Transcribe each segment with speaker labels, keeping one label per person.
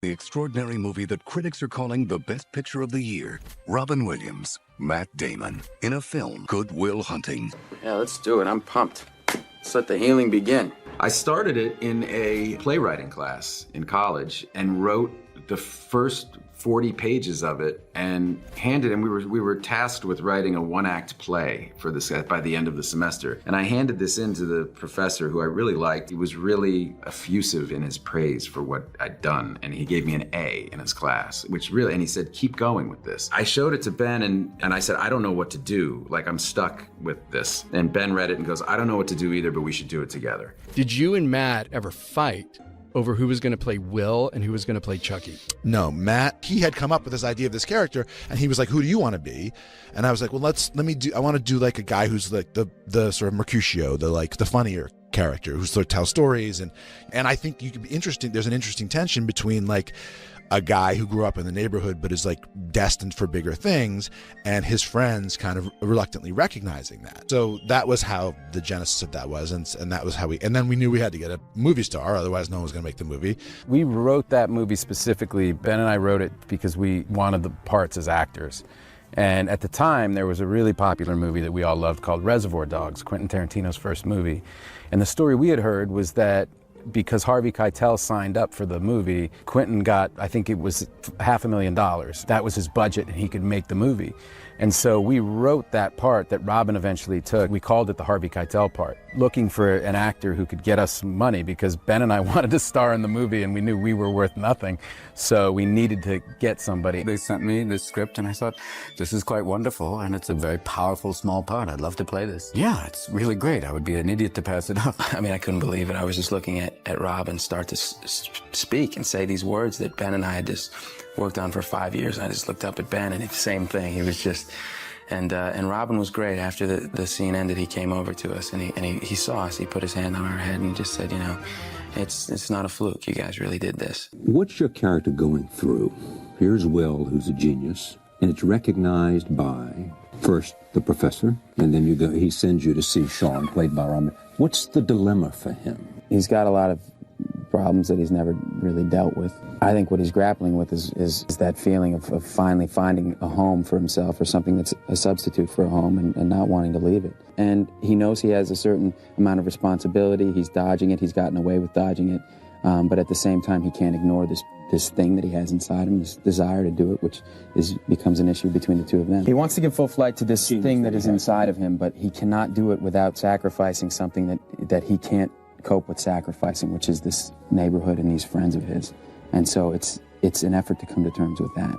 Speaker 1: The extraordinary movie that critics are calling the best picture of the year. Robin Williams, Matt Damon, in a film, Good Will Hunting.
Speaker 2: Yeah, let's do it. I'm pumped. Let's let the healing begin.
Speaker 3: I started it in a playwriting class in college and wrote the first 40 pages of it and handed, and we were tasked with writing a one-act play for this by the end of the semester. And I handed this in to the professor, who I really liked. He was really effusive in his praise for what I'd done, and he gave me an A in his class, which really, and he said, keep going with this. I showed it to Ben, and I said, I don't know what to do. Like, I'm stuck with this. And Ben read it and goes, I don't know what to do either, but we should do it together.
Speaker 4: Did you and Matt ever fight over who was going to play Will and who was going to play Chucky?
Speaker 5: No, Matt, he had come up with this idea of this character, and he was like, who do you want to be? And I was like, well, I want to do like a guy who's like the sort of Mercutio, the funnier character who sort of tells stories. And I think you could be interesting. There's an interesting tension between like a guy who grew up in the neighborhood but is like destined for bigger things, and his friends kind of reluctantly recognizing that. So that was how the genesis of that was, and that was how and then we knew we had to get a movie star, otherwise no one was going to make the movie.
Speaker 2: We wrote that movie specifically. Ben and I wrote it because we wanted the parts as actors. And at the time, there was a really popular movie that we all loved called Reservoir Dogs, Quentin Tarantino's first movie. And the story we had heard was that because Harvey Keitel signed up for the movie, Quentin got, I think it was $500,000. That was his budget, and he could make the movie. And so we wrote that part that Robin eventually took. We called it the Harvey Keitel part, looking for an actor who could get us money, because Ben and I wanted to star in the movie and we knew we were worth nothing. So we needed to get somebody.
Speaker 6: They sent me this script and I thought, this is quite wonderful, and it's a very powerful small part. I'd love to play this. Yeah, it's really great. I would be an idiot to pass it up.
Speaker 2: I mean, I couldn't believe it. I was just looking at Robin start to speak and say these words that Ben and I had just worked on for 5 years. And I just looked up at Ben, and it's the same thing. He was just, and Robin was great. After the scene ended, he came over to us and he saw us. He put his hand on our head and he just said, you know, it's not a fluke. You guys really did this.
Speaker 7: What's your character going through? Here's Will, who's a genius, and it's recognized by, first, the professor, and then he sends you to see Sean, played by Robin. What's the dilemma for him?
Speaker 2: He's got a lot of problems that he's never really dealt with. I think what he's grappling with is that feeling of finally finding a home for himself, or something that's a substitute for a home, and not wanting to leave it. And he knows he has a certain amount of responsibility. He's dodging it. He's gotten away with dodging it. But at the same time, he can't ignore this thing that he has inside him, this desire to do it, which becomes an issue between the two of them. He wants to give full flight to this thing that is inside of him, but he cannot do it without sacrificing something that he can't cope with sacrificing, which is this neighborhood and these friends of his. And so it's an effort to come to terms with that.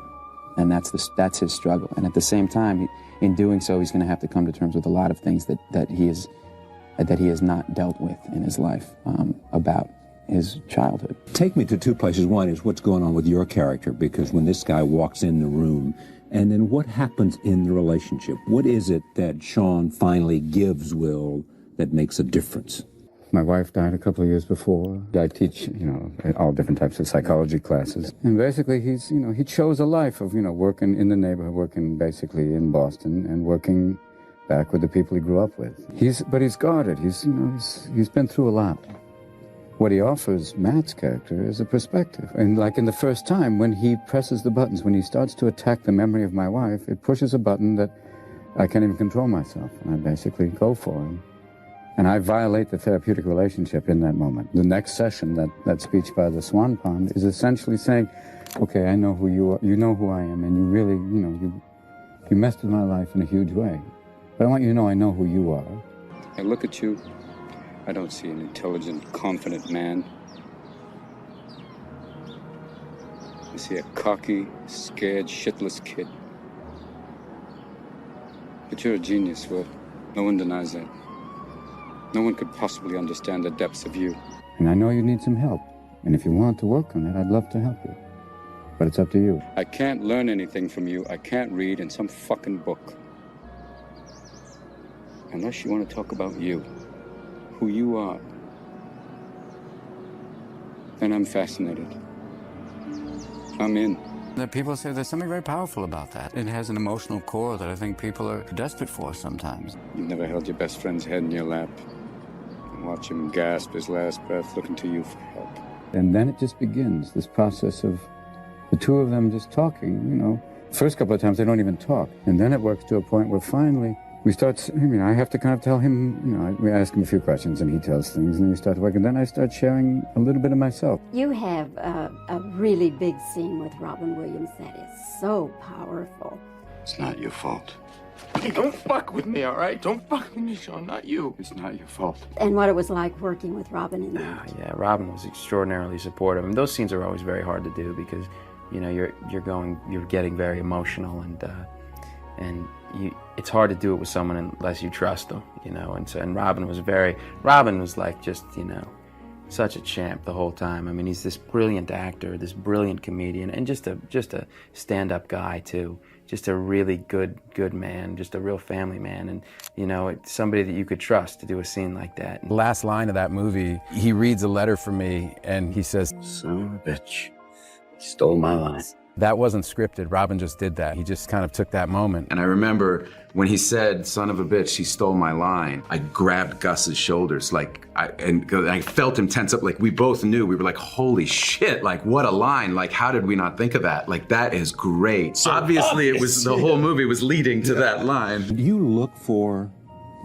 Speaker 2: And that's his struggle. And at the same time, in doing so, he's going to have to come to terms with a lot of things that he has not dealt with in his life about his childhood.
Speaker 7: Take me to two places. One is what's going on with your character, because when this guy walks in the room, and then what happens in the relationship? What is it that Sean finally gives Will that makes a difference?
Speaker 6: My wife died a couple of years before. I teach, all different types of psychology classes. And basically he chose a life of, working in the neighborhood, working basically in Boston, and working back with the people he grew up with. But he's guarded. He's been through a lot. What he offers Matt's character is a perspective. And like in the first time, when he presses the buttons, when he starts to attack the memory of my wife, it pushes a button that I can't even control myself. And I basically go for him. And I violate the therapeutic relationship in that moment. The next session, that speech by the Swan Pond, is essentially saying, okay, I know who you are, you know who I am, and you really, you messed with my life in a huge way. But I want you to know I know who you are.
Speaker 8: I look at you, I don't see an intelligent, confident man. I see a cocky, scared, shitless kid. But you're a genius, Will. No one denies that. No one could possibly understand the depths of you.
Speaker 6: And I know you need some help. And if you want to work on it, I'd love to help you. But it's up to you.
Speaker 8: I can't learn anything from you. I can't read in some fucking book. Unless you want to talk about you, who you are. Then I'm fascinated. I'm in.
Speaker 6: People say there's something very powerful about that. It has an emotional core that I think people are desperate for sometimes.
Speaker 8: You've never held your best friend's head in your lap and watch him gasp his last breath looking to you for help.
Speaker 6: And then it just begins, this process of the two of them just talking, you know. First couple of times they don't even talk. And then it works to a point where finally we start, I have to kind of tell him, we ask him a few questions and he tells things and we start to work. And then I start sharing a little bit of myself.
Speaker 9: You have a really big scene with Robin Williams that is so powerful.
Speaker 10: It's not your fault. Hey, don't fuck with me, all right? Don't fuck with me, Sean, not you. It's not your fault.
Speaker 9: And what it was like working with Robin in that.
Speaker 2: Yeah, Robin was extraordinarily supportive. And those scenes are always very hard to do because, you're getting very emotional and it's hard to do it with someone unless you trust them, and Robin was like just, such a champ the whole time. I mean, he's this brilliant actor, this brilliant comedian, and just a stand-up guy too. Just a really good man, just a real family man, and it's somebody that you could trust to do a scene like that.
Speaker 11: The last line of that movie, he reads a letter from me and he says,
Speaker 10: "Son of a bitch, he stole my line."
Speaker 11: That wasn't scripted. Robin just did that. He just kind of took that moment.
Speaker 3: And I remember when he said, "Son of a bitch, he stole my line," I grabbed Gus's shoulders, and I felt him tense up. Like, we both knew. We were like, holy shit, like, what a line. Like, how did we not think of that? Like, that is great. So obviously, it was, the whole movie was leading to that line.
Speaker 7: Do you look for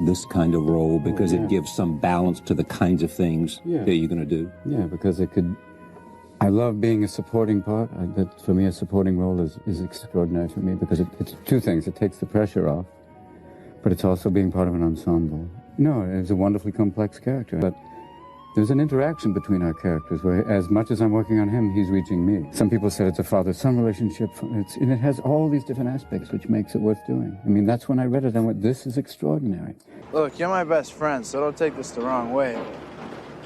Speaker 7: this kind of role because it gives some balance to the kinds of things that you're going to do?
Speaker 6: Yeah, because I love being a supporting part. For me, a supporting role is extraordinary for me because it's two things. It takes the pressure off, but it's also being part of an ensemble. No, it's a wonderfully complex character, but there's an interaction between our characters where as much as I'm working on him, he's reaching me. Some people said it's a father-son relationship, and it has all these different aspects, which makes it worth doing. I mean, that's when I read it, I went, this is extraordinary.
Speaker 12: Look, you're my best friend, so don't take this the wrong way.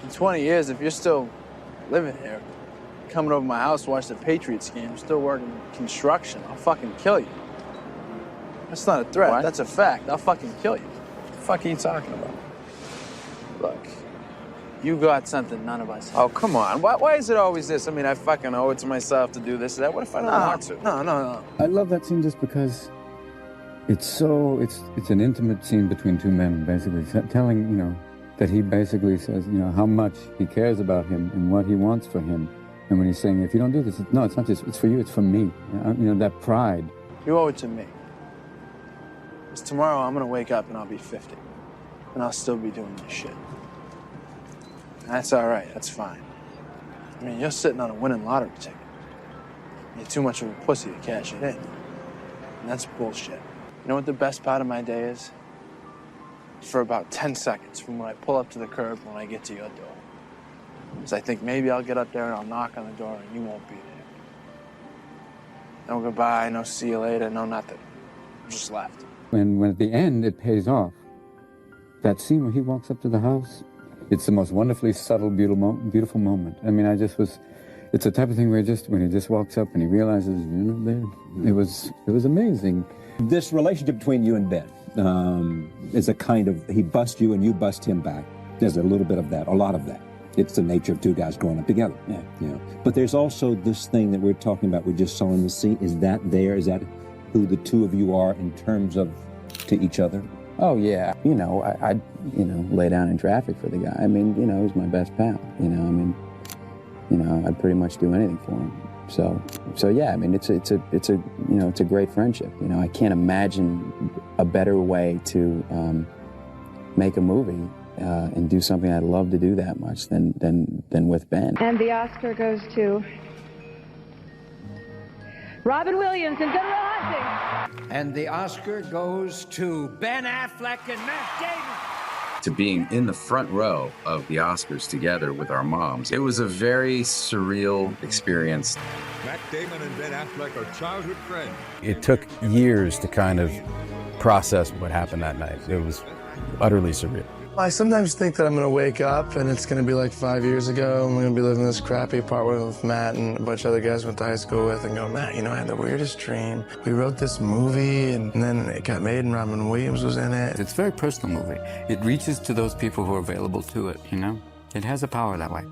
Speaker 12: In 20 years, if you're still living here, coming over my house to watch the Patriots game, still working construction, I'll fucking kill you. That's not a threat, That's a fact. I'll fucking kill you. What the fuck are you talking about? Look, you got something none of us have. Oh, come on. Why is it always this? I mean, I fucking owe it to myself to do this or that. What if I don't want to? No.
Speaker 6: I love that scene just because it's an intimate scene between two men, basically, telling, that he basically says, how much he cares about him and what he wants for him. And when he's saying, if you don't do this, no, it's not just, it's for you, it's for me. That pride.
Speaker 12: You owe it to me. Because tomorrow I'm going to wake up and I'll be 50. And I'll still be doing this shit. And that's all right, that's fine. I mean, you're sitting on a winning lottery ticket. You're too much of a pussy to cash it in. And that's bullshit. You know what the best part of my day is? For about 10 seconds from when I pull up to the curb when I get to your door. Because I think maybe I'll get up there and I'll knock on the door and you won't be there. No goodbye, no see you later, no nothing. I'm just left.
Speaker 6: And when at the end it pays off, that scene where he walks up to the house, it's the most wonderfully subtle, beautiful moment. I mean, it's the type of thing where when he just walks up and he realizes, it was amazing.
Speaker 7: This relationship between you and Ben is a kind of, he busts you and you bust him back. There's a little bit of that, a lot of that. It's the nature of two guys growing up together. Yeah. But there's also this thing that we're talking about, we just saw in the scene. Is that there? Is that who the two of you are in terms of to each other?
Speaker 2: Oh, yeah. I'd lay down in traffic for the guy. I mean, he's my best pal. I'd pretty much do anything for him. So yeah, I mean, it's a great friendship. I can't imagine a better way to make a movie and do something I'd love to do that much than with Ben.
Speaker 13: And the Oscar goes to Robin Williams in Good Will Hunting.
Speaker 14: And the Oscar goes to Ben Affleck and Matt Damon.
Speaker 3: To being in the front row of the Oscars together with our moms, it was a very surreal experience.
Speaker 15: Matt Damon and Ben Affleck are childhood friends.
Speaker 11: It took years to kind of process what happened that night. It was utterly surreal.
Speaker 12: I sometimes think that I'm going to wake up and it's going to be like 5 years ago and we're going to be living in this crappy apartment with Matt and a bunch of other guys I went to high school with and go, Matt, I had the weirdest dream. We wrote this movie and then it got made and Robin Williams was in it.
Speaker 6: It's a very personal movie. It reaches to those people who are available to it, It has a power that way.